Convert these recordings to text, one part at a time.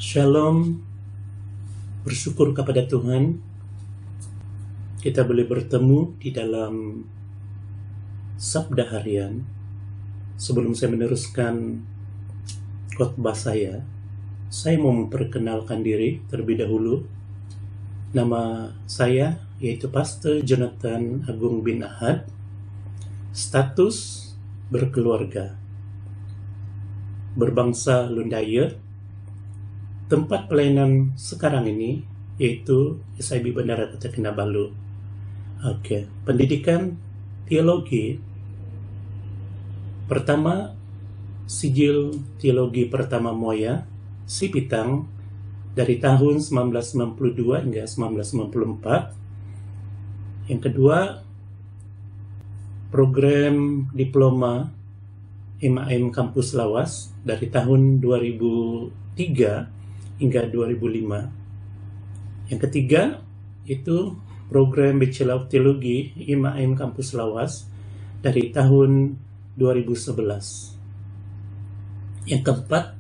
Shalom, bersyukur kepada Tuhan kita boleh bertemu di dalam Sabda Harian. Sebelum saya meneruskan khotbah saya mau memperkenalkan diri terlebih dahulu. Nama saya yaitu Pastor Jonathan Agung bin Ahad, status berkeluarga, berbangsa Lundaya. Tempat pelayanan sekarang ini yaitu SIB Bandara Kota Kinabalu. Pendidikan teologi pertama, Sijil Teologi Pertama Moya, Sipitang, dari tahun 1992 hingga 1994. Yang kedua, program diploma MAM Kampus Lawas dari tahun 2003 hingga 2005. Yang ketiga, itu program Bachelor of Theology MAM Kampus Lawas dari tahun 2011. Yang keempat,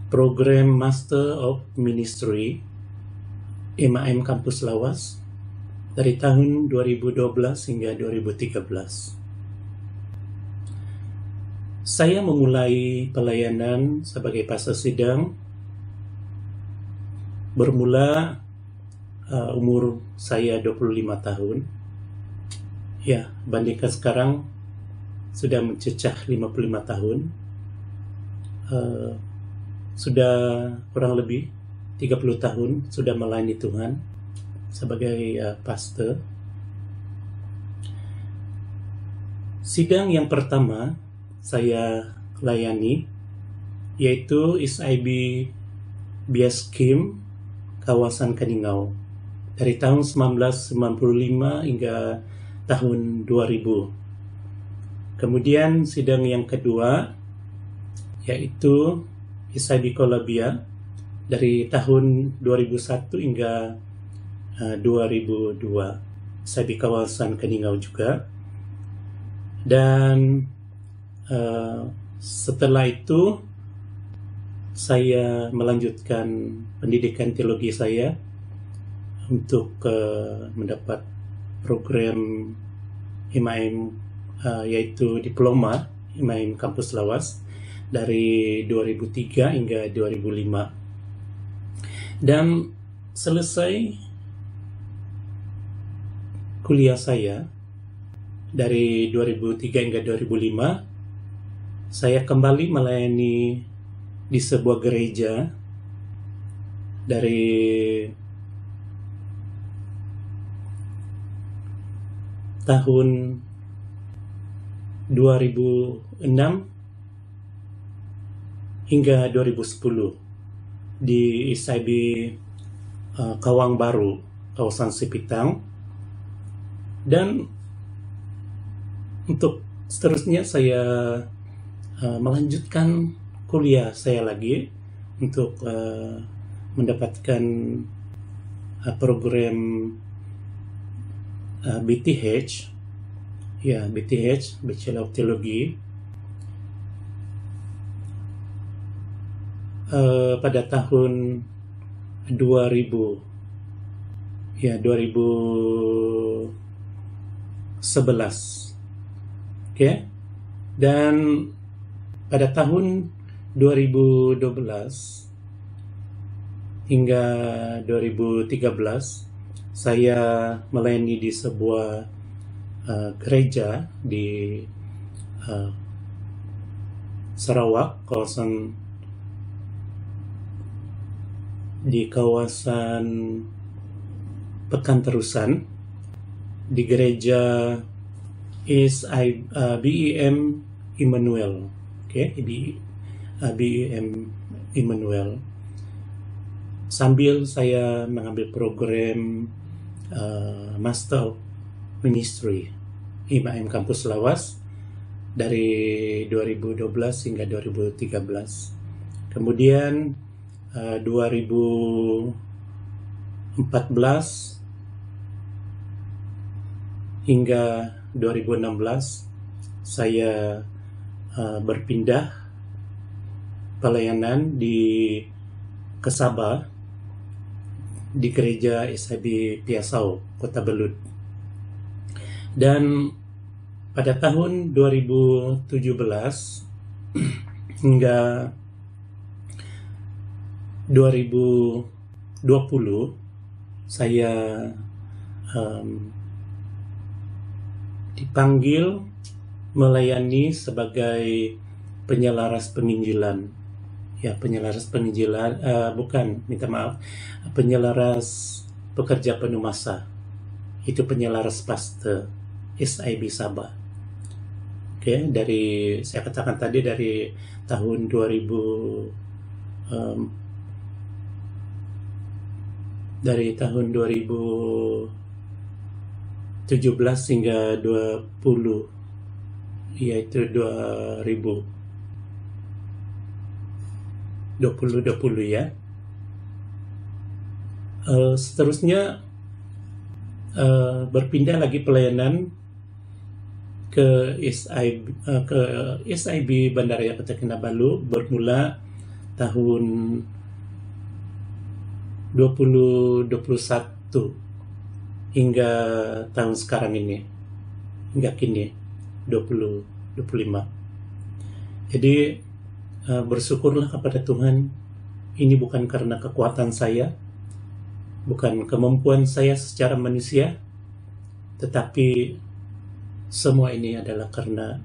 program Master of Ministry MAM Kampus Lawas dari tahun 2012 hingga 2013. Saya memulai pelayanan sebagai pastor sidang bermula umur saya 25 tahun. Ya, bandingkan sekarang sudah mencecah 55 tahun. Sudah kurang lebih 30 tahun sudah melayani Tuhan sebagai pastor. Sidang yang pertama saya layani yaitu SIB Biaskim kawasan Kaningau dari tahun 1995 hingga tahun 2000. Kemudian sidang yang kedua yaitu SIB Kolabia dari tahun 2001 hingga 2002, SIB kawasan Kaningau juga. Dan setelah itu saya melanjutkan pendidikan teologi saya untuk mendapat program MAM yaitu diploma MAM Kampus Lawas dari 2003 hingga 2005. Dan selesai kuliah saya dari 2003 hingga 2005, saya kembali melayani di sebuah gereja dari tahun 2006 hingga 2010 di SIB Kawang Baru, kawasan Sipitang. Dan untuk seterusnya saya melanjutkan kuliah saya lagi untuk mendapatkan program BTH, BTH Bachelor of Theology pada tahun 2011. Dan pada tahun 2012 hingga 2013 saya melayani di sebuah gereja di Sarawak, di kawasan Pekanterusan, di gereja BEM Immanuel. BEM Immanuel. Sambil saya mengambil program Master of Ministry MAM Kampus Lawas dari 2012 hingga 2013. Kemudian 2014 hingga 2016 saya berpindah pelayanan di ke Sabah di gereja SIB Piasau, Kota Belud. Dan pada tahun 2017 hingga 2020 saya dipanggil melayani sebagai penyelaras penginjilan. Ya, penyelaras penginjilan, penyelaras pekerja penuh masa. Itu penyelaras pastor SIB Sabah. Oke, saya katakan tadi dari tahun 2017 hingga 20, yaitu 2020 ya. Seterusnya berpindah lagi pelayanan ke SIB Bandaraya Kota Kinabalu bermula tahun 2021 hingga tahun sekarang ini, hingga kini 2025. Jadi bersyukurlah kepada Tuhan, ini bukan karena kekuatan saya, bukan kemampuan saya secara manusia, tetapi semua ini adalah karena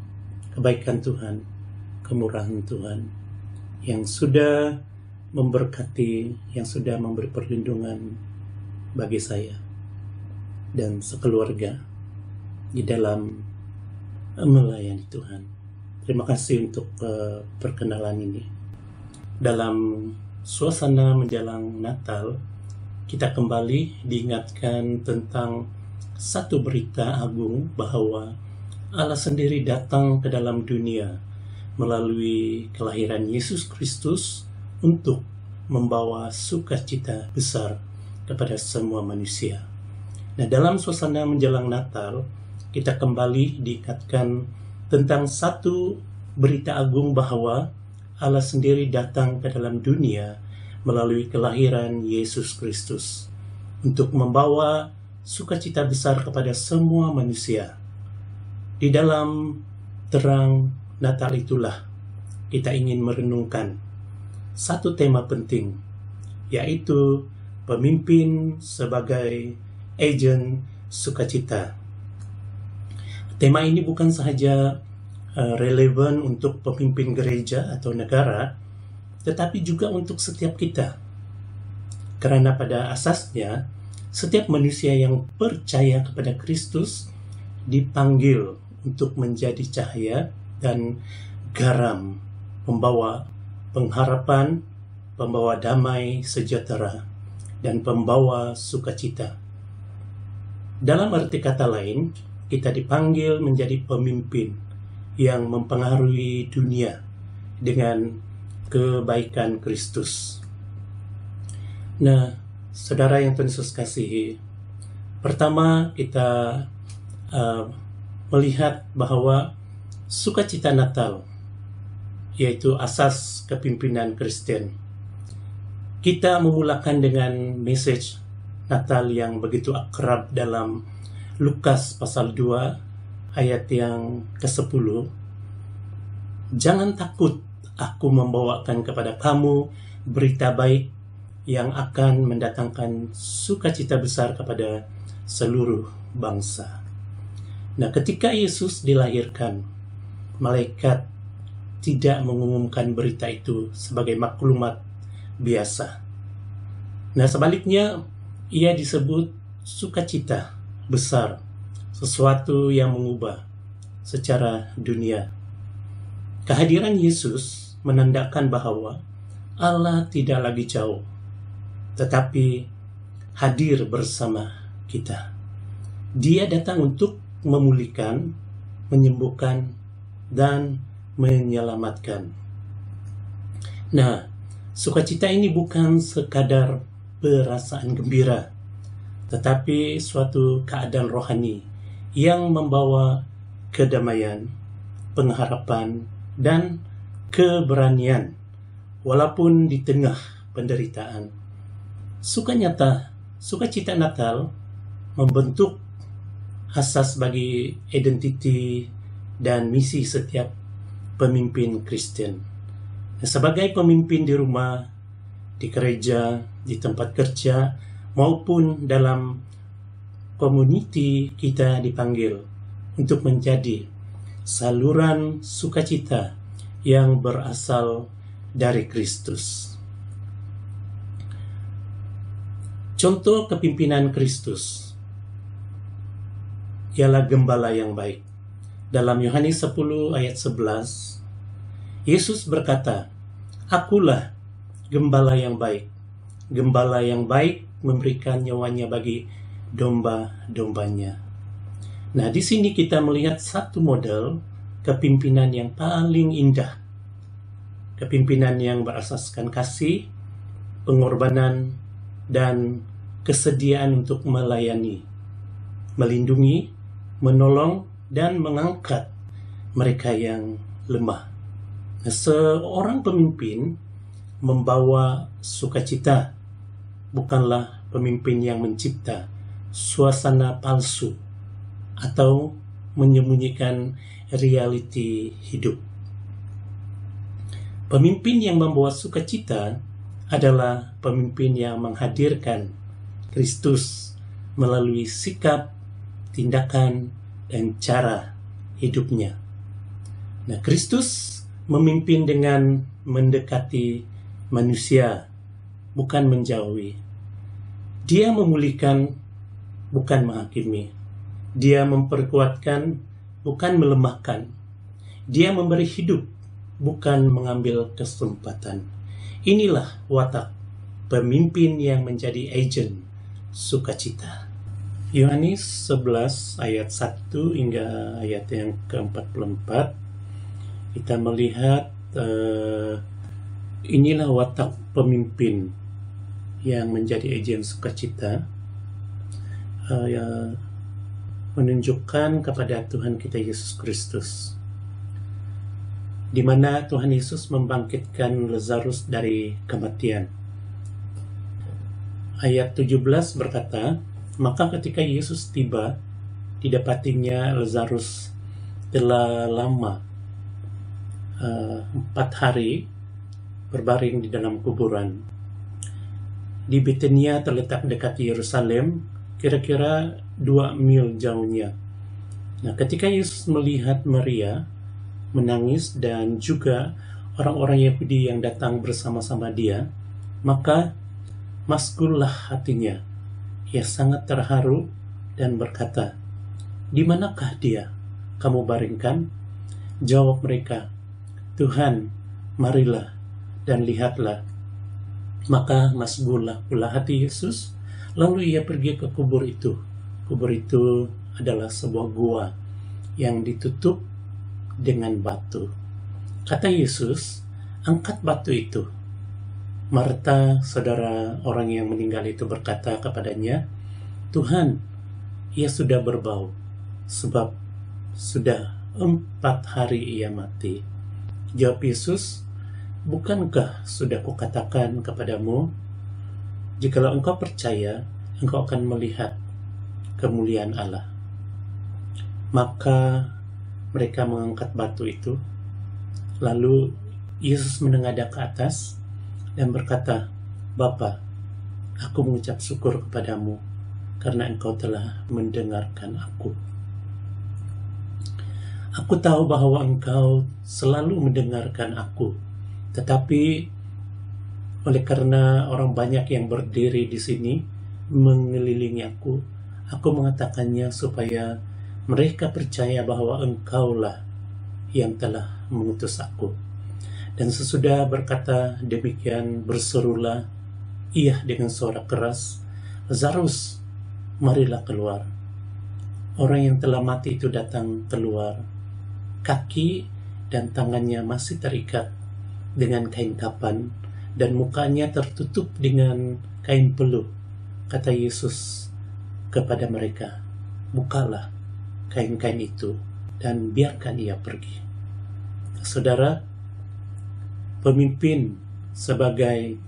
kebaikan Tuhan, kemurahan Tuhan yang sudah memberkati, yang sudah memberi perlindungan bagi saya dan sekeluarga di dalam melayani Tuhan. Terima kasih untuk perkenalan ini. Dalam suasana menjelang Natal, kita kembali diingatkan tentang satu berita agung bahwa Allah sendiri datang ke dalam dunia melalui kelahiran Yesus Kristus untuk membawa sukacita besar kepada semua manusia. Nah, dalam suasana menjelang Natal, kita kembali diingatkan tentang satu berita agung bahwa Allah sendiri datang ke dalam dunia melalui kelahiran Yesus Kristus untuk membawa sukacita besar kepada semua manusia. Di dalam terang Natal itulah kita ingin merenungkan satu tema penting, yaitu pemimpin sebagai agen sukacita. Tema ini bukan sahaja relevan untuk pemimpin gereja atau negara, tetapi juga untuk setiap kita. Karena pada asasnya, setiap manusia yang percaya kepada Kristus dipanggil untuk menjadi cahaya dan garam, pembawa pengharapan, pembawa damai sejahtera, dan pembawa sukacita. Dalam arti kata lain, kita dipanggil menjadi pemimpin yang mempengaruhi dunia dengan kebaikan Kristus. Nah, saudara yang Tuhan Yesus kasihi, pertama kita melihat bahwa sukacita Natal, yaitu asas kepimpinan Kristen. Kita memulakan dengan message Natal yang begitu akrab dalam Lukas pasal 2 ayat yang ke-10. Jangan takut, aku membawakan kepada kamu berita baik yang akan mendatangkan sukacita besar kepada seluruh bangsa. Nah, ketika Yesus dilahirkan, malaikat tidak mengumumkan berita itu sebagai maklumat biasa. Nah, sebaliknya, ia disebut sukacita besar, sesuatu yang mengubah secara dunia. Kehadiran Yesus menandakan bahwa Allah tidak lagi jauh, tetapi hadir bersama kita. Dia datang untuk memulihkan, menyembuhkan, dan menyelamatkan. Nah, sukacita ini bukan sekadar perasaan gembira, tetapi suatu keadaan rohani yang membawa kedamaian, pengharapan, dan keberanian, walaupun di tengah penderitaan. Sukacita Natal membentuk asas bagi identiti dan misi setiap pemimpin Kristen. Sebagai pemimpin di rumah, di gereja, di tempat kerja, maupun dalam community, kita dipanggil untuk menjadi saluran sukacita yang berasal dari Kristus. Contoh kepimpinan Kristus ialah gembala yang baik. Dalam Yohanes 10 ayat 11, Yesus berkata, "Akulah gembala yang baik. Gembala yang baik memberikan nyawanya bagi domba-dombanya." Nah, di sini kita melihat satu model kepimpinan yang paling indah. Kepimpinan yang berasaskan kasih, pengorbanan, dan kesediaan untuk melayani, melindungi, menolong, dan mengangkat mereka yang lemah. Nah, seorang pemimpin membawa sukacita, bukanlah pemimpin yang mencipta suasana palsu atau menyembunyikan realiti hidup. Pemimpin yang membawa sukacita adalah pemimpin yang menghadirkan Kristus melalui sikap, tindakan, dan cara hidupnya. Nah, Kristus memimpin dengan mendekati manusia, bukan menjauhi. Dia memulihkan, bukan menghakimi. Dia memperkuatkan, bukan melemahkan. Dia memberi hidup, bukan mengambil kesempatan. Inilah watak pemimpin yang menjadi agen sukacita. Yohanes 11 ayat 1 hingga ayat yang ke-44, kita melihat inilah watak pemimpin yang menjadi agen sukacita, menunjukkan kepada Tuhan kita Yesus Kristus, di mana Tuhan Yesus membangkitkan Lazarus dari kematian. Ayat 17 berkata, "Maka ketika Yesus tiba, didapatinya Lazarus telah lama 4 hari berbaring di dalam kuburan. Di Betania terletak dekat Yerusalem, kira-kira 2 mil jauhnya. Nah, ketika Yesus melihat Maria menangis dan juga orang-orang Yahudi yang datang bersama-sama dia, maka maskullah hatinya. Ia sangat terharu dan berkata, 'Di manakah dia kamu baringkan?' Jawab mereka, 'Tuhan, marilah dan lihatlah.' Maka masgullah pula hati Yesus, lalu ia pergi ke kubur itu. Kubur itu adalah sebuah gua yang ditutup dengan batu. Kata Yesus, 'Angkat batu itu.' Marta, saudara orang yang meninggal itu, berkata kepadanya, 'Tuhan, ia sudah berbau, sebab sudah 4 hari ia mati.' Jawab Yesus, 'Bukankah sudah kukatakan kepadamu, jikalau engkau percaya, engkau akan melihat kemuliaan Allah?' Maka mereka mengangkat batu itu. Lalu Yesus menengadah ke atas dan berkata, 'Bapa, aku mengucap syukur kepadamu karena engkau telah mendengarkan aku. Aku tahu bahwa engkau selalu mendengarkan aku, tetapi oleh karena orang banyak yang berdiri di sini mengelilingi aku mengatakannya supaya mereka percaya bahwa engkaulah yang telah mengutus aku.' Dan sesudah berkata demikian, berserulah ia dengan suara keras, 'Lazarus, marilah keluar.' Orang yang telah mati itu datang keluar. Kaki dan tangannya masih terikat dengan kain kapan, dan mukanya tertutup dengan kain peluh. Kata Yesus kepada mereka, 'Bukalah kain-kain itu dan biarkan ia pergi.' Saudara, pemimpin sebagai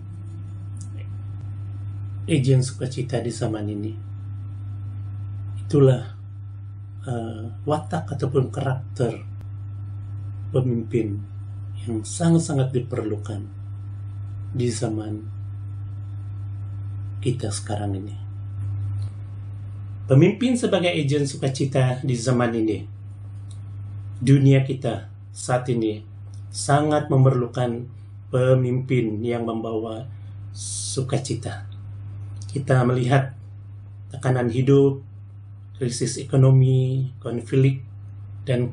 agen sukacita di zaman ini. Itulah watak ataupun karakter pemimpin yang sangat-sangat diperlukan di zaman kita sekarang ini. Pemimpin sebagai agen sukacita di zaman ini. Dunia kita saat ini sangat memerlukan pemimpin yang membawa sukacita. Kita melihat tekanan hidup, krisis ekonomi, konflik, dan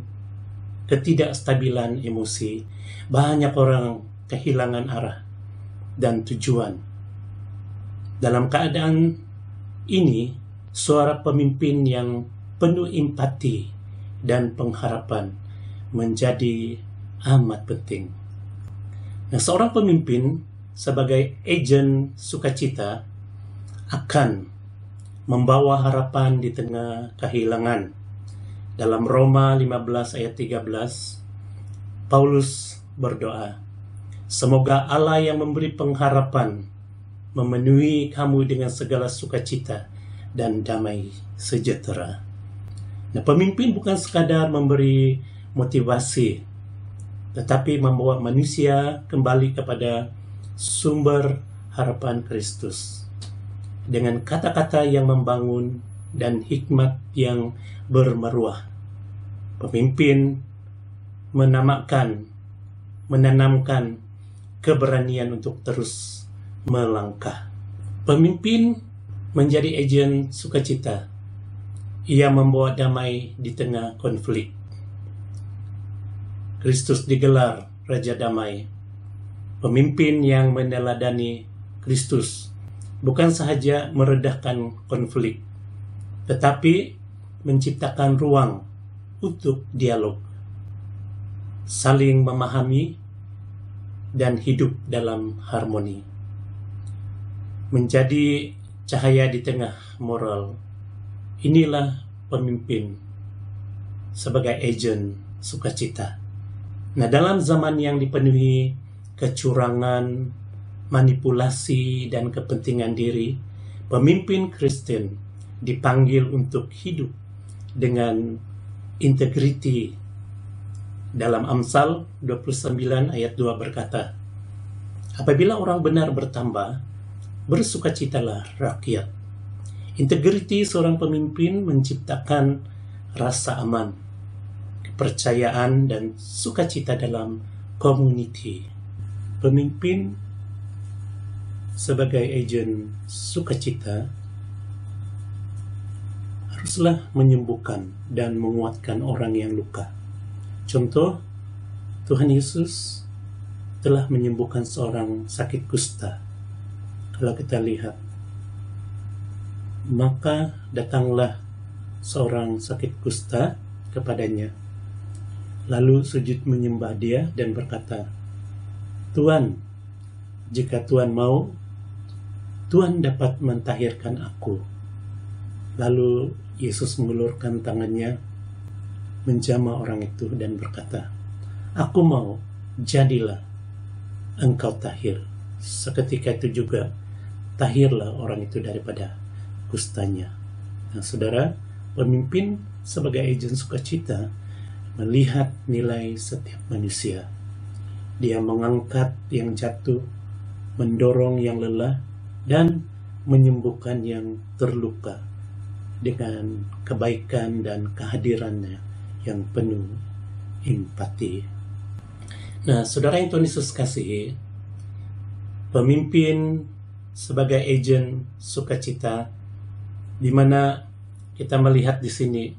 ketidakstabilan emosi. Banyak orang kehilangan arah dan tujuan. Dalam keadaan ini, suara pemimpin yang penuh empati dan pengharapan menjadi amat penting. Nah, seorang pemimpin sebagai agen sukacita akan membawa harapan di tengah kehilangan. Dalam Roma 15 ayat 13, Paulus berdoa, "Semoga Allah yang memberi pengharapan memenuhi kamu dengan segala sukacita dan damai sejahtera." Nah, pemimpin bukan sekadar memberi motivasi, tetapi membawa manusia kembali kepada sumber harapan Kristus. Dengan kata-kata yang membangun dan hikmat yang bermeruah, pemimpin menanamkan keberanian untuk terus melangkah. Pemimpin menjadi agen sukacita. Ia membawa damai di tengah konflik. Kristus digelar Raja Damai. Pemimpin yang meneladani Kristus bukan sahaja meredahkan konflik, tetapi menciptakan ruang untuk dialog, saling memahami, dan hidup dalam harmoni. Menjadi cahaya di tengah moral. Inilah pemimpin sebagai agen sukacita. Nah, dalam zaman yang dipenuhi kecurangan, manipulasi, dan kepentingan diri, pemimpin Kristen dipanggil untuk hidup dengan integriti. Dalam Amsal 29 ayat 2 berkata, "Apabila orang benar bertambah, bersukacitalah rakyat." Integriti seorang pemimpin menciptakan rasa aman, kepercayaan, dan sukacita dalam community. Pemimpin sebagai agen sukacita haruslah menyembuhkan dan menguatkan orang yang luka. Contoh, Tuhan Yesus telah menyembuhkan seorang sakit kusta. Kalau kita lihat, maka datanglah seorang sakit kusta kepadanya, lalu sujud menyembah dia dan berkata, "Tuhan, jika Tuhan mau, Tuhan dapat mentahirkan aku." Lalu Yesus mengulurkan tangannya, menjamah orang itu dan berkata, "Aku mau, jadilah engkau tahir." Seketika itu juga tahirlah orang itu daripada kustanya. Nah, saudara, pemimpin sebagai agen sukacita melihat nilai setiap manusia. Dia mengangkat yang jatuh, mendorong yang lelah, dan menyembuhkan yang terluka dengan kebaikan dan kehadirannya yang penuh empati. Nah, saudara yang Tuhan Yesus kasihi, pemimpin sebagai agen sukacita, di mana kita melihat di sini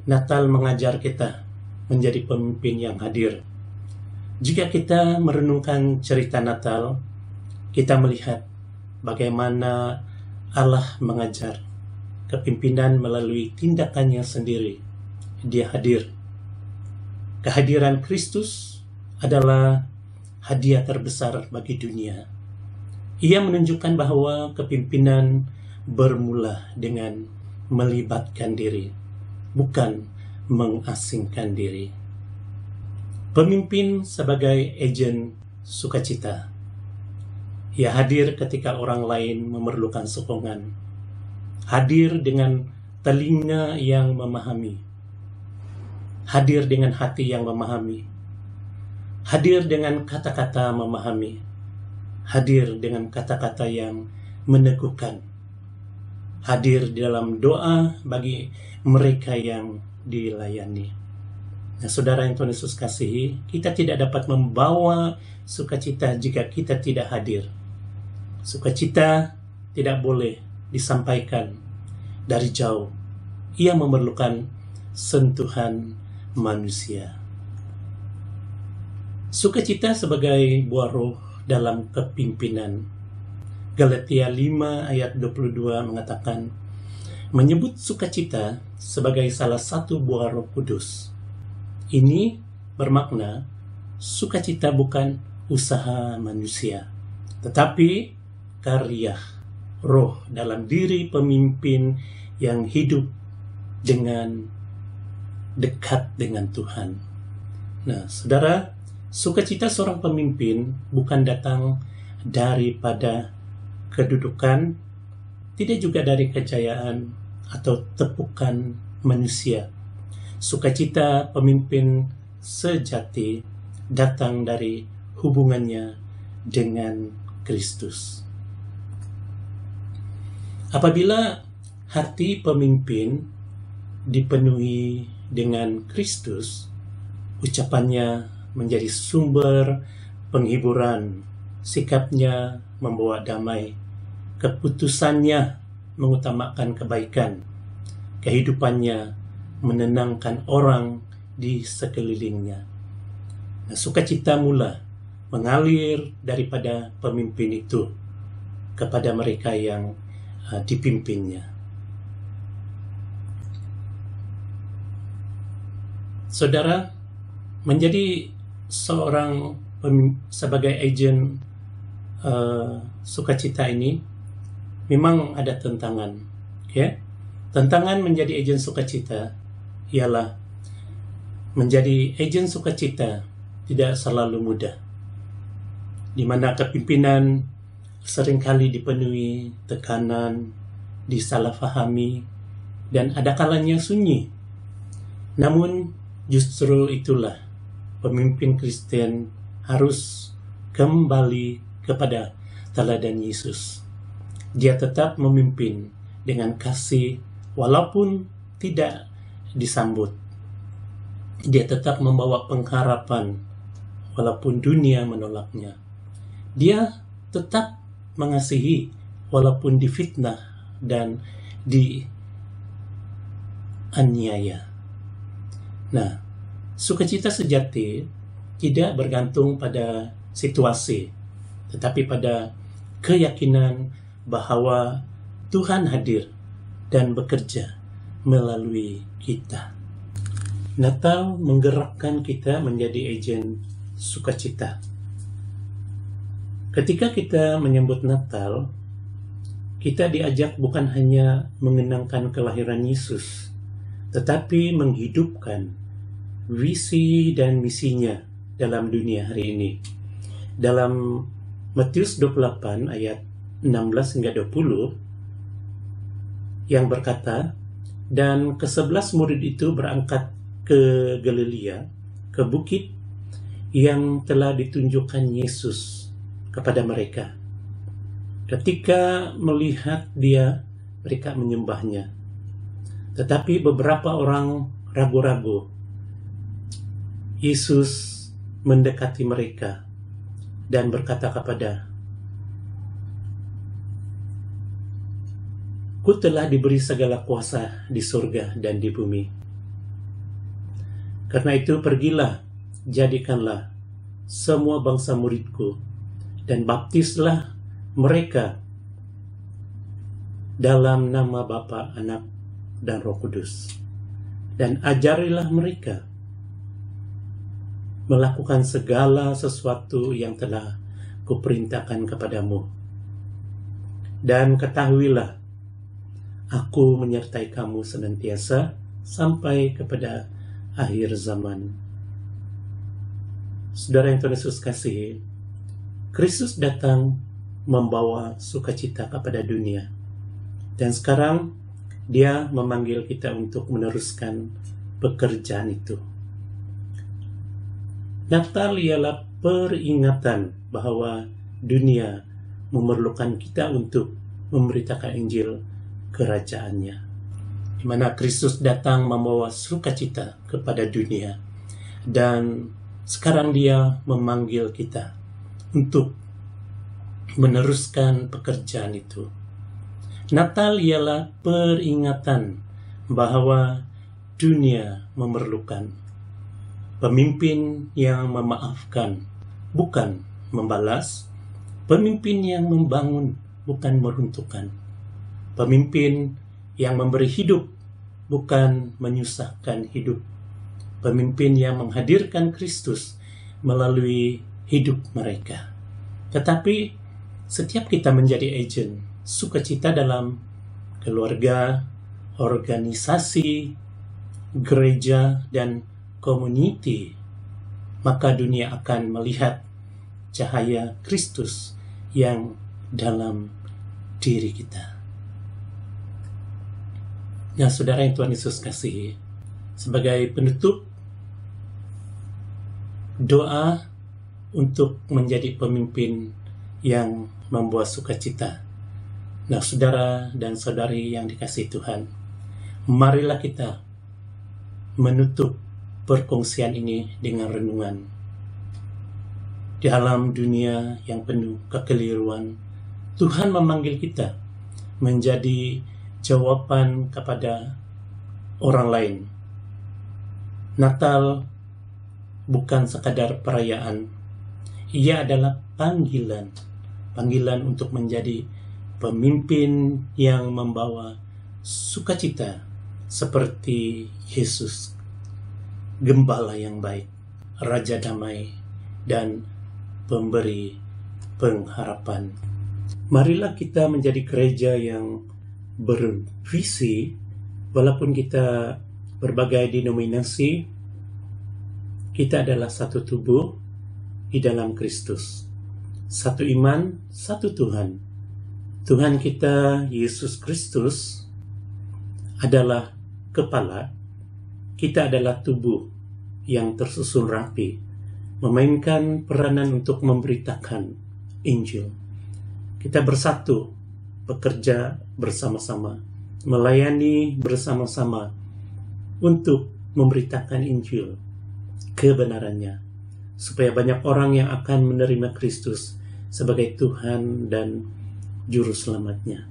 Natal mengajar kita menjadi pemimpin yang hadir. Jika kita merenungkan cerita Natal, kita melihat bagaimana Allah mengajar kepimpinan melalui tindakannya sendiri. Dia hadir. Kehadiran Kristus adalah hadiah terbesar bagi dunia. Ia menunjukkan bahwa kepimpinan bermula dengan melibatkan diri, bukan mengasingkan diri. Pemimpin sebagai agen sukacita. Ia hadir ketika orang lain memerlukan sokongan. Hadir dengan telinga yang memahami. Hadir dengan hati yang memahami. Hadir dengan kata-kata memahami. Hadir dengan kata-kata yang meneguhkan. Hadir di dalam doa bagi mereka yang dilayani. Nah, saudara yang Tuhan Yesus kasihi, kita tidak dapat membawa sukacita jika kita tidak hadir. Sukacita tidak boleh disampaikan dari jauh. Ia memerlukan sentuhan manusia. Sukacita sebagai buah roh dalam kepimpinan. Galatia 5 ayat 22 mengatakan, menyebut sukacita sebagai salah satu buah Roh Kudus. Ini bermakna sukacita bukan usaha manusia, tetapi karya roh dalam diri pemimpin yang hidup dengan dekat dengan Tuhan. Nah, saudara, sukacita seorang pemimpin bukan datang daripada kedudukan, tidak juga dari kejayaan atau tepukan manusia. Sukacita pemimpin sejati datang dari hubungannya dengan Kristus. Apabila hati pemimpin dipenuhi dengan Kristus, ucapannya menjadi sumber penghiburan, sikapnya membawa damai, keputusannya mengutamakan kebaikan, kehidupannya menenangkan orang di sekelilingnya. Nah, sukacita mula mengalir daripada pemimpin itu kepada mereka yang dipimpinnya. Saudara, menjadi seorang sebagai agen sukacita ini memang ada tantangan, ya. Tantangan menjadi agen sukacita ialah menjadi agen sukacita tidak selalu mudah, di mana kepimpinan seringkali dipenuhi tekanan, disalahfahami, dan ada kalanya sunyi. Namun justru itulah pemimpin Kristen harus kembali kepada teladan Yesus. Dia tetap memimpin dengan kasih walaupun tidak disambut. Dia tetap membawa pengharapan walaupun dunia menolaknya. Dia tetap mengasihi walaupun difitnah dan dianiaya. Nah, sukacita sejati tidak bergantung pada situasi, tetapi pada keyakinan bahwa Tuhan hadir dan bekerja melalui kita. Natal menggerakkan kita menjadi agen sukacita. Ketika kita menyambut Natal, kita diajak bukan hanya mengenangkan kelahiran Yesus, tetapi menghidupkan visi dan misinya dalam dunia hari ini. Dalam Matius 28 ayat 16 hingga 20 yang berkata, dan ke-11 murid itu berangkat ke Galilea, ke bukit yang telah ditunjukkan Yesus kepada mereka. Ketika melihat dia, mereka menyembahnya. Tetapi beberapa orang ragu-ragu. Yesus mendekati mereka dan berkata kepada, Ku telah diberi segala kuasa di surga dan di bumi. Karena itu pergilah, jadikanlah semua bangsa muridku, dan baptislah mereka dalam nama Bapa, Anak, dan Roh Kudus. Dan ajarilah mereka melakukan segala sesuatu yang telah kuperintahkan kepadamu. Dan ketahuilah, aku menyertai kamu senantiasa sampai kepada akhir zaman. Saudara yang Tuhan Yesus kasihi, Kristus datang membawa sukacita kepada dunia. Dan sekarang Dia memanggil kita untuk meneruskan pekerjaan itu. Natal ialah peringatan bahwa dunia memerlukan kita untuk memberitakan Injil kerajaannya, di mana Kristus datang membawa sukacita kepada dunia. Dan sekarang Dia memanggil kita untuk meneruskan pekerjaan itu. Natal ialah peringatan bahwa dunia memerlukan pemimpin yang memaafkan, bukan membalas. Pemimpin yang membangun, bukan meruntuhkan. Pemimpin yang memberi hidup, bukan menyusahkan hidup. Pemimpin yang menghadirkan Kristus melalui hidup mereka. Tetapi setiap kita menjadi agen sukacita dalam keluarga, organisasi, gereja, dan community, maka dunia akan melihat cahaya Kristus yang dalam diri kita. Nah, saudara yang Tuhan Yesus kasihi, sebagai penutup, doa untuk menjadi pemimpin yang membawa sukacita. Nah, saudara dan saudari yang dikasihi Tuhan, marilah kita menutup perkongsian ini dengan renungan. Di dalam dunia yang penuh kekeliruan, Tuhan memanggil kita menjadi jawaban kepada orang lain. Natal bukan sekadar perayaan, ia adalah panggilan untuk menjadi pemimpin yang membawa sukacita seperti Yesus, Gembala yang baik, Raja damai, dan pemberi pengharapan. Marilah kita menjadi gereja yang bervisi, walaupun kita berbagai denominasi, kita adalah satu tubuh di dalam Kristus. Satu iman, satu Tuhan. Tuhan kita, Yesus Kristus, adalah kepala. Kita adalah tubuh yang tersusun rapi, memainkan peranan untuk memberitakan Injil. Kita bersatu, bekerja bersama-sama, melayani bersama-sama untuk memberitakan Injil, kebenarannya, supaya banyak orang yang akan menerima Kristus sebagai Tuhan dan Juru Selamatnya.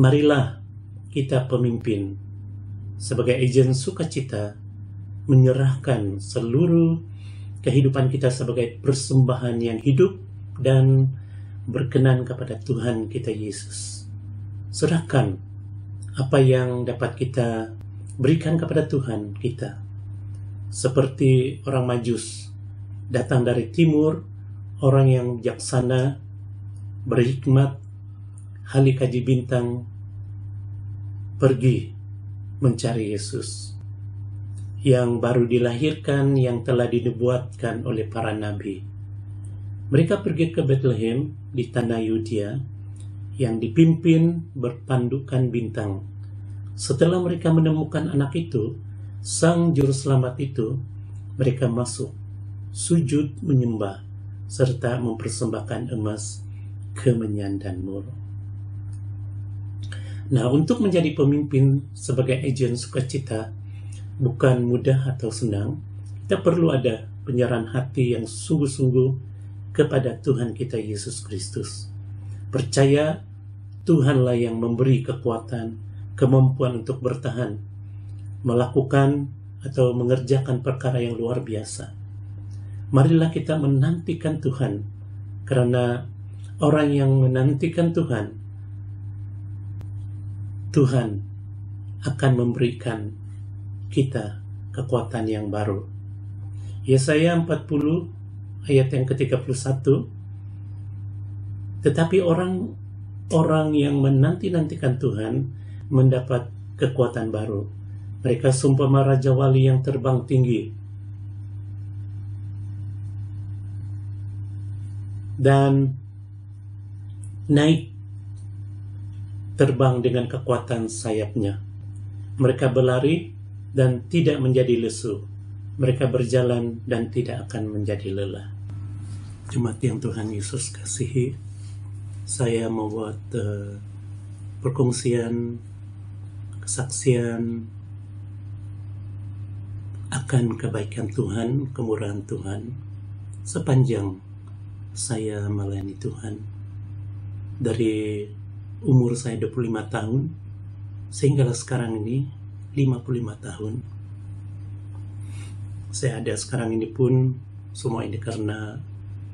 Marilah kita pemimpin sebagai agen sukacita, menyerahkan seluruh kehidupan kita sebagai persembahan yang hidup dan berkenan kepada Tuhan kita Yesus. Serahkan apa yang dapat kita berikan kepada Tuhan kita. Seperti orang Majus, datang dari timur, orang yang bijaksana, berhikmat, ahli kaji bintang, pergi mencari Yesus yang baru dilahirkan, yang telah dinubuatkan oleh para nabi. Mereka pergi ke Bethlehem di tanah Yudea yang dipimpin berpandukan bintang. Setelah mereka menemukan anak itu, Sang Juru Selamat itu, mereka masuk, sujud menyembah, serta mempersembahkan emas, kemenyan, dan mur. Nah, untuk menjadi pemimpin sebagai agen sukacita bukan mudah atau senang. Kita perlu ada penyerahan hati yang sungguh-sungguh kepada Tuhan kita Yesus Kristus. Percaya Tuhanlah yang memberi kekuatan, kemampuan untuk bertahan, melakukan atau mengerjakan perkara yang luar biasa. Marilah kita menantikan Tuhan, karena orang yang menantikan Tuhan, Tuhan akan memberikan kita kekuatan yang baru. Yesaya 40 ayat yang ke-31, tetapi orang yang menanti-nantikan Tuhan mendapat kekuatan baru. Mereka seumpama raja wali yang terbang tinggi. dan naik terbang dengan kekuatan sayapnya. Mereka berlari dan tidak menjadi lesu. Mereka berjalan dan tidak akan menjadi lelah. Jemaat yang Tuhan Yesus kasihi, saya membuat perkongsian, kesaksian akan kebaikan Tuhan, kemurahan Tuhan sepanjang saya melayani Tuhan. Dari umur saya 25 tahun sehingga sekarang ini 55 tahun. Saya ada sekarang ini pun semua ini karena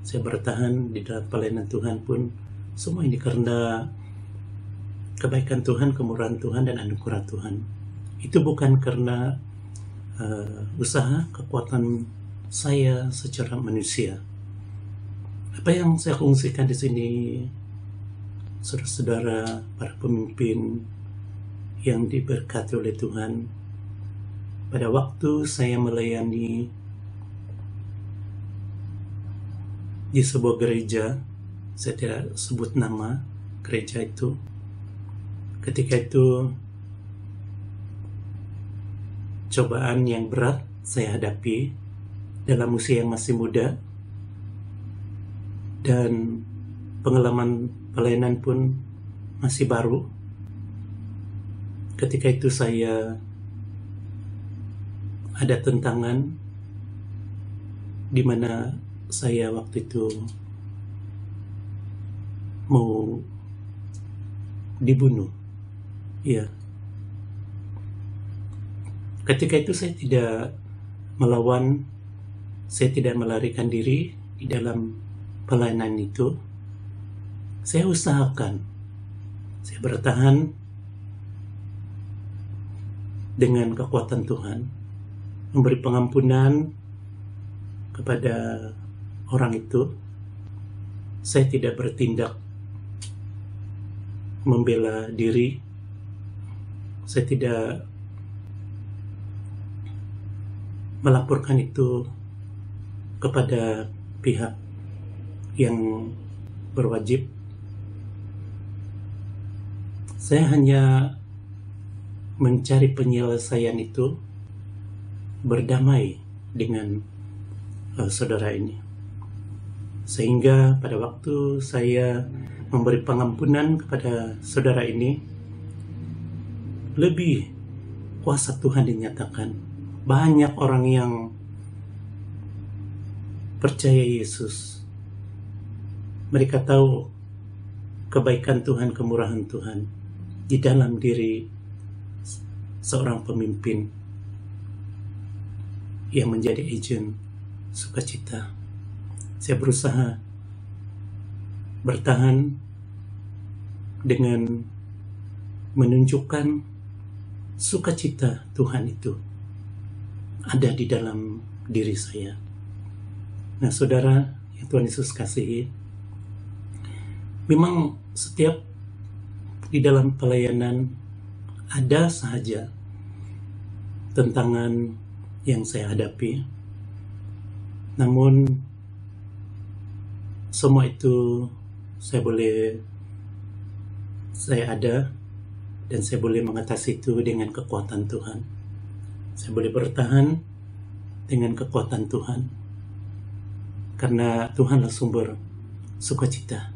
saya bertahan di dalam pelayanan Tuhan pun semua ini karena kebaikan Tuhan, kemurahan Tuhan, dan anugerah Tuhan. Itu bukan karena usaha, kekuatan saya secara manusia. Apa yang saya kongsikan di sini, saudara-saudara, para pemimpin yang diberkati oleh Tuhan, pada waktu saya melayani di sebuah gereja, saya tidak sebut nama gereja itu. Ketika itu cobaan yang berat saya hadapi dalam usia yang masih muda, dan pengalaman pelayanan pun masih baru. Ketika itu saya ada tentangan di mana saya waktu itu mau dibunuh. Ya. Ketika itu saya tidak melawan, saya tidak melarikan diri di dalam pelayanan itu. Saya usahakan, saya bertahan dengan kekuatan Tuhan, memberi pengampunan kepada orang itu. Saya tidak bertindak membela diri. Saya tidak melaporkan itu kepada pihak yang berwajib. Saya hanya mencari penyelesaian itu, berdamai dengan saudara ini. Sehingga pada waktu saya memberi pengampunan kepada saudara ini, lebih kuasa Tuhan dinyatakan. Banyak orang yang percaya Yesus. Mereka tahu kebaikan Tuhan, kemurahan Tuhan di dalam diri seorang pemimpin yang menjadi agen sukacita. Saya berusaha bertahan dengan menunjukkan sukacita Tuhan itu ada di dalam diri saya. Nah, saudara yang Tuhan Yesus kasihi, memang setiap di dalam pelayanan ada saja tentangan yang saya hadapi. Namun semua itu saya ada dan saya boleh mengatasi itu dengan kekuatan Tuhan. Saya boleh bertahan dengan kekuatan Tuhan karena Tuhanlah sumber sukacita.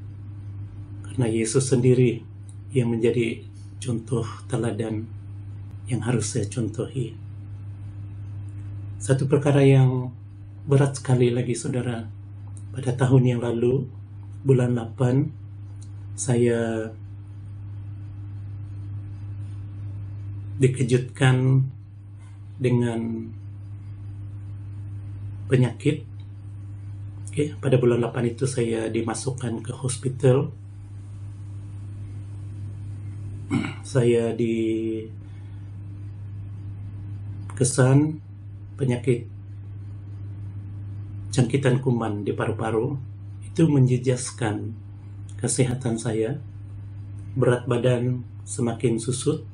Karena Yesus sendiri yang menjadi contoh teladan yang harus saya contohi. Satu perkara yang berat sekali lagi, saudara, pada tahun yang lalu, bulan 8, saya dikejutkan dengan penyakit. Pada bulan 8 itu saya dimasukkan ke hospital. Saya dikesan penyakit jangkitan kuman di paru-paru. Itu menjejaskan kesehatan saya. Berat badan semakin susut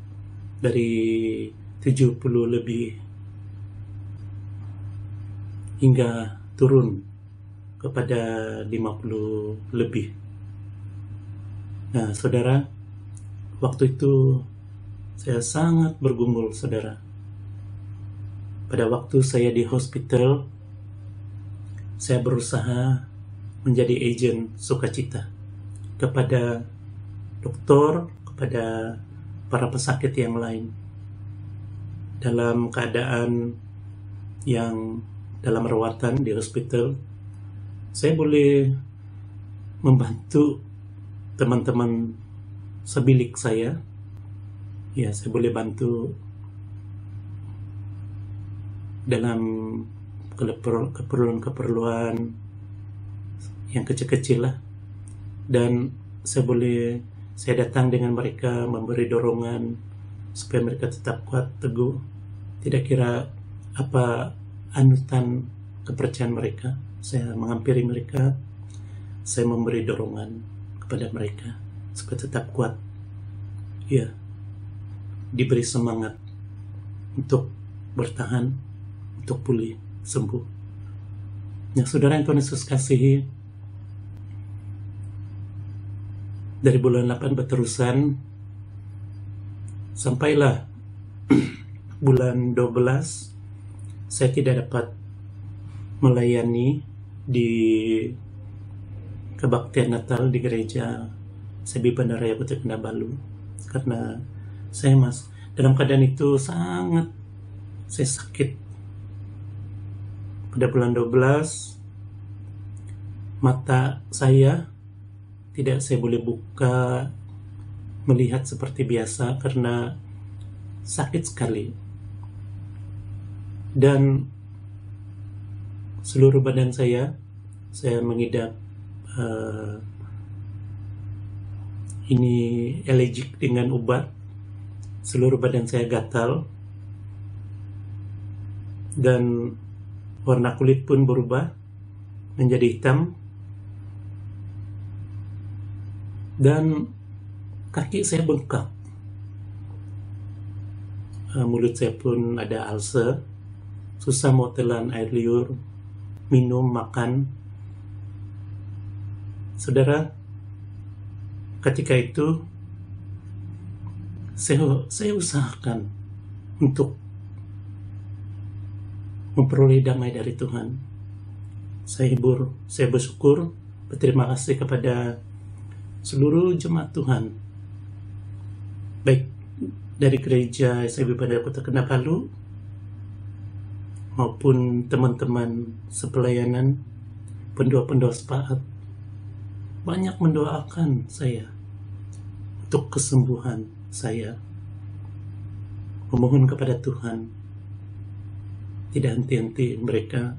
dari 70 lebih hingga turun kepada 50 lebih. Nah, saudara, waktu itu saya sangat bergumul, saudara. Pada waktu saya di hospital, saya berusaha menjadi agen sukacita kepada dokter, kepada para pesakit yang lain. Dalam keadaan yang dalam rawatan di hospital, saya boleh membantu teman-teman sebilik saya. Ya, saya boleh bantu dalam keperluan-keperluan yang kecil-kecil lah. Dan saya datang dengan mereka, memberi dorongan supaya mereka tetap kuat, teguh. Tidak kira apa anutan kepercayaan mereka, saya menghampiri mereka, saya memberi dorongan kepada mereka supaya tetap kuat. Ya, diberi semangat untuk bertahan, untuk pulih, sembuh. Nah, saudara yang Tuhan Yesus kasihi, dari bulan 8 berterusan, sampailah bulan 12, saya tidak dapat melayani di kebaktian Natal di gereja Sebi Bandaraya Kota Kinabalu, karena saya dalam keadaan itu saya sakit. Pada bulan 12, mata saya boleh buka, melihat seperti biasa karena sakit sekali. Dan seluruh badan saya mengidap alergik dengan ubat. Seluruh badan saya gatal dan warna kulit pun berubah menjadi hitam, dan kaki saya bengkak. Mulut saya pun ada ulcer, susah mau telan air liur, minum, makan. Saudara, ketika itu saya usahakan untuk memperoleh damai dari Tuhan. Saya bersyukur, berterima kasih kepada seluruh jemaat Tuhan, baik dari gereja SIB Bandaraya Kota Kinabalu maupun teman-teman sepelayanan, pendua-pendua sepakat, banyak mendoakan saya untuk kesembuhan saya, memohon kepada Tuhan. Tidak henti-henti mereka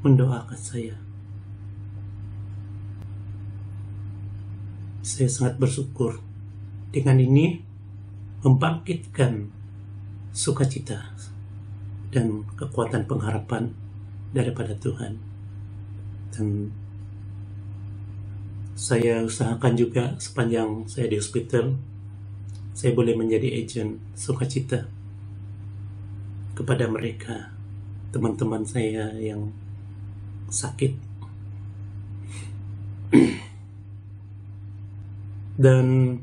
mendoakan saya. Saya sangat bersyukur. Dengan ini membangkitkan sukacita dan kekuatan pengharapan daripada Tuhan. Dan saya usahakan juga sepanjang saya di hospital, saya boleh menjadi agen sukacita kepada mereka, teman-teman saya yang sakit. Dan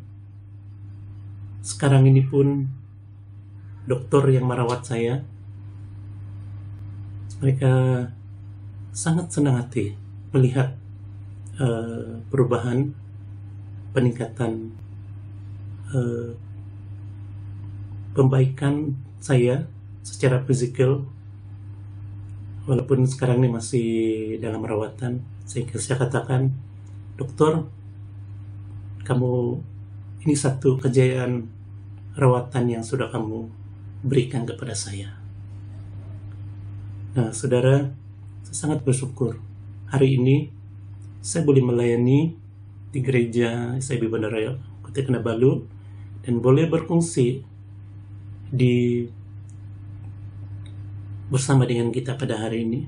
sekarang ini pun dokter yang merawat saya, mereka sangat senang hati melihat perubahan, peningkatan, pembaikan saya secara fisikal. Walaupun sekarang ini masih dalam rawatan, sehingga saya katakan, dokter, kamu ini satu kejayaan rawatan yang sudah kamu berikan kepada saya. Nah, saudara, saya sangat bersyukur hari ini saya boleh melayani di gereja SIB Bandaraya Kota Kinabalu dan boleh berfungsi bersama dengan kita pada hari ini.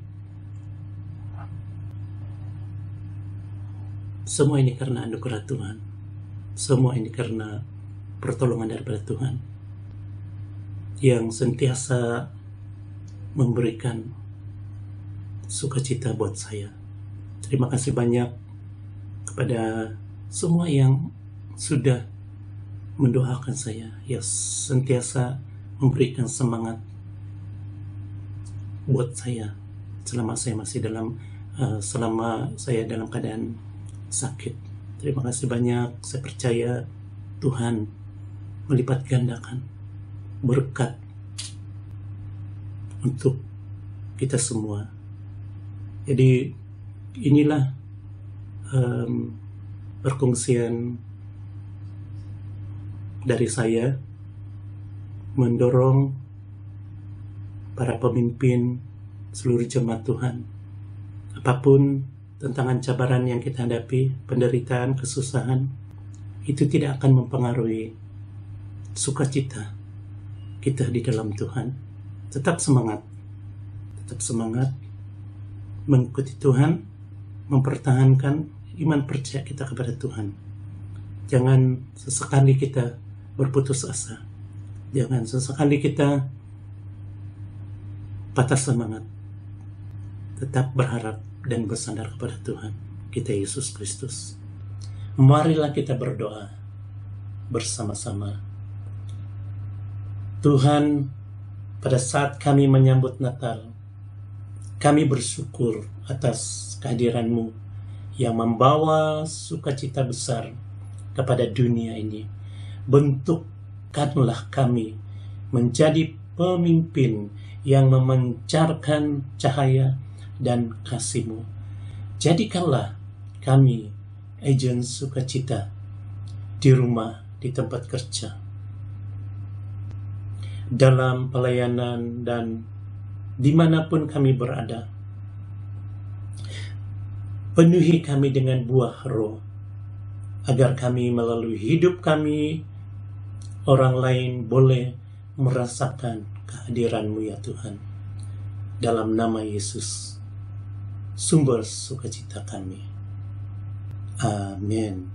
Semua ini karena anugerah Tuhan. Semua ini karena pertolongan daripada Tuhan yang sentiasa memberikan sukacita buat saya Terima kasih banyak kepada semua yang sudah mendoakan saya, yang sentiasa memberikan semangat buat saya selama saya masih selama saya dalam keadaan sakit. Terima kasih banyak. Saya percaya Tuhan melipat gandakan berkat untuk kita semua. Jadi inilah perkongsian dari saya mendorong para pemimpin seluruh jemaat Tuhan. Apapun tantangan cabaran yang kita hadapi, penderitaan, kesusahan, itu tidak akan mempengaruhi sukacita kita di dalam Tuhan. Tetap semangat mengikuti Tuhan, mempertahankan iman percaya kita kepada Tuhan. Jangan sesekali kita berputus asa. Jangan sesekali kita patah semangat. Tetap berharap dan bersandar kepada Tuhan kita Yesus Kristus. Marilah kita berdoa bersama-sama. Tuhan, pada saat kami menyambut Natal, kami bersyukur atas kehadiran-Mu yang membawa sukacita besar kepada dunia ini. Bentukkanlah kami menjadi pemimpin yang memancarkan cahaya dan kasih-Mu. Jadikanlah kami agen sukacita di rumah, di tempat kerja, dalam pelayanan, dan dimanapun kami berada. Penuhi kami dengan buah roh, agar kami melalui hidup kami, orang lain boleh merasakan kehadiran-Mu ya Tuhan. Dalam nama Yesus, sumber sukacita kami. Amin.